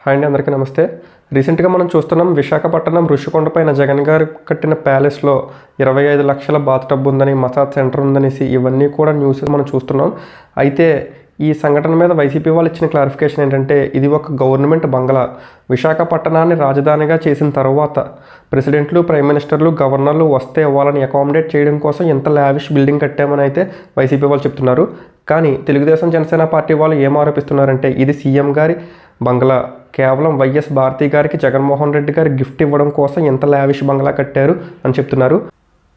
Hi అండి, అందరికీ నమస్తే. రీసెంట్గా మనం చూస్తున్నాం విశాఖపట్నం ఋషికొండ పైన జగన్ గారు కట్టిన ప్యాలెస్లో 25 లక్షల బాత్ టబ్ ఉందని, మసాజ్ సెంటర్ ఉందనేసి ఇవన్నీ కూడా న్యూస్ మనం చూస్తున్నాం. అయితే ఈ సంఘటన మీద వైసీపీ వాళ్ళు ఇచ్చిన క్లారిఫికేషన్ ఏంటంటే, ఇది ఒక గవర్నమెంట్ బంగ్లా. విశాఖపట్నాన్ని రాజధానిగా చేసిన తర్వాత ప్రెసిడెంట్లు, ప్రైమ్ మినిస్టర్లు, గవర్నర్లు వస్తే వాళ్ళని అకామిడేట్ చేయడం కోసం ఎంత లావిష్ బిల్డింగ్ కట్టామని అయితే వైసీపీ వాళ్ళు చెప్తున్నారు. కానీ తెలుగుదేశం జనసేన పార్టీ వాళ్ళు ఏం ఆరోపిస్తున్నారంటే, ఇది సీఎం గారి బంగ్లా, కేవలం వైఎస్ భారతి గారికి జగన్మోహన్ రెడ్డి గారి గిఫ్ట్ ఇవ్వడం కోసం ఎంత లావిష్ బంగ్లా కట్టారు అని చెప్తున్నారు.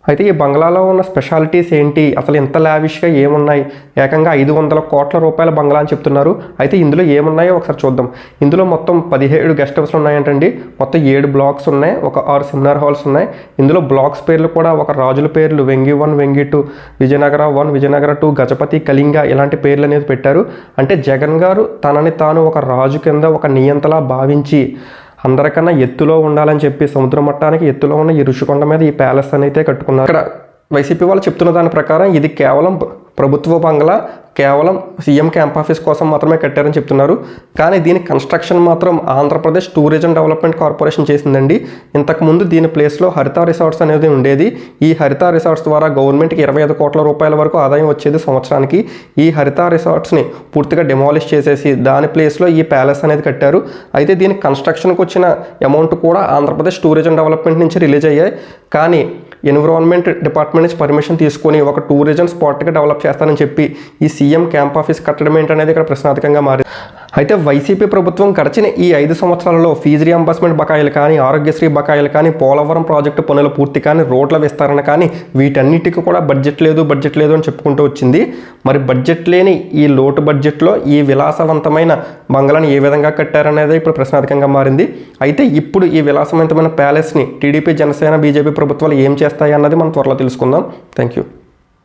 అయితే ఈ బంగ్లాలో ఉన్న స్పెషాలిటీస్ ఏంటి, అసలు ఎంత లావిష్గా ఏమున్నాయి, ఏకంగా 500 కోట్ల రూపాయల బంగ్లా అని చెప్తున్నారు. అయితే ఇందులో ఏమున్నాయో ఒకసారి చూద్దాం. ఇందులో మొత్తం 17 గెస్ట్ హౌస్లు ఉన్నాయంటండి. మొత్తం 7 బ్లాక్స్ ఉన్నాయి, ఒక 6 సెమినార్ హాల్స్ ఉన్నాయి. ఇందులో బ్లాక్స్ పేర్లు కూడా ఒక రాజుల పేర్లు వెంగి 1, వెంగి 2, విజయనగర 1, విజయనగర 2, గజపతి, కళింగ ఇలాంటి పేర్లు అనేది పెట్టారు. అంటే జగన్ గారు తనని తాను ఒక రాజు కింద ఒక నియంతలా భావించి అందరికన్నా ఎత్తులో ఉండాలని చెప్పి సముద్ర మట్టానికి ఎత్తులో ఉన్న ఈ ఋషికొండ మీద ఈ ప్యాలెస్ అయితే కట్టుకున్నారు. ఇక్కడ వైసీపీ వాళ్ళు చెప్తున్న దాని ప్రకారం ఇది కేవలం ప్రభుత్వ బంగ్లా, కేవలం సీఎం క్యాంప్ ఆఫీస్ కోసం మాత్రమే కట్టారని చెప్తున్నారు. కానీ దీని కన్స్ట్రక్షన్ మాత్రం ఆంధ్రప్రదేశ్ టూరిజం డెవలప్మెంట్ కార్పొరేషన్ చేసిందండి. ఇంతకుముందు దీని ప్లేస్లో హరిత రిసార్ట్స్ అనేది ఉండేది. ఈ హరిత రిసార్ట్స్ ద్వారా గవర్నమెంట్కి 25 కోట్ల రూపాయల వరకు ఆదాయం వచ్చేది సంవత్సరానికి. ఈ హరిత రిసార్ట్స్ని పూర్తిగా డెమాలిష్ చేసేసి దాని ప్లేస్లో ఈ ప్యాలెస్ అనేది కట్టారు. అయితే దీని కన్స్ట్రక్షన్కి వచ్చిన అమౌంట్ కూడా ఆంధ్రప్రదేశ్ టూరిజం డెవలప్మెంట్ నుంచి రిలీజ్ అయ్యాయి. కానీ ఎన్విరాన్మెంట్ డిపార్ట్మెంట్ నుంచి పర్మిషన్ తీసుకొని ఒక టూరిజం స్పాట్గా డెవలప్ చేస్తానని చెప్పి ఈ సీఎం క్యాంప్ ఆఫీస్ కట్టడం ఏంటనేది ఇక్కడ ప్రశ్నార్థకంగా మారింది. అయితే వైసీపీ ప్రభుత్వం గడిచిన ఈ 5 సంవత్సరాలలో ఫీజు రియంబర్స్మెంట్ బకాయిలు కానీ, ఆరోగ్యశ్రీ బకాయిలు కానీ, పోలవరం ప్రాజెక్టు పనుల పూర్తి కానీ, రోడ్ల విస్తరణ కానీ వీటన్నిటికీ కూడా బడ్జెట్ లేదు అని చెప్పుకుంటూ వచ్చింది. మరి బడ్జెట్ లేని ఈ లోటు బడ్జెట్లో ఈ విలాసవంతమైన బంగ్లాని ఏ విధంగా కట్టారనేది ఇప్పుడు ప్రశ్నార్థకంగా మారింది. అయితే ఇప్పుడు ఈ విలాసవంతమైన ప్యాలెస్ని టీడీపీ, జనసేన, బీజేపీ ప్రభుత్వాలు ఏం చేస్తాయి అన్నది మనం త్వరలో తెలుసుకుందాం. Thank you.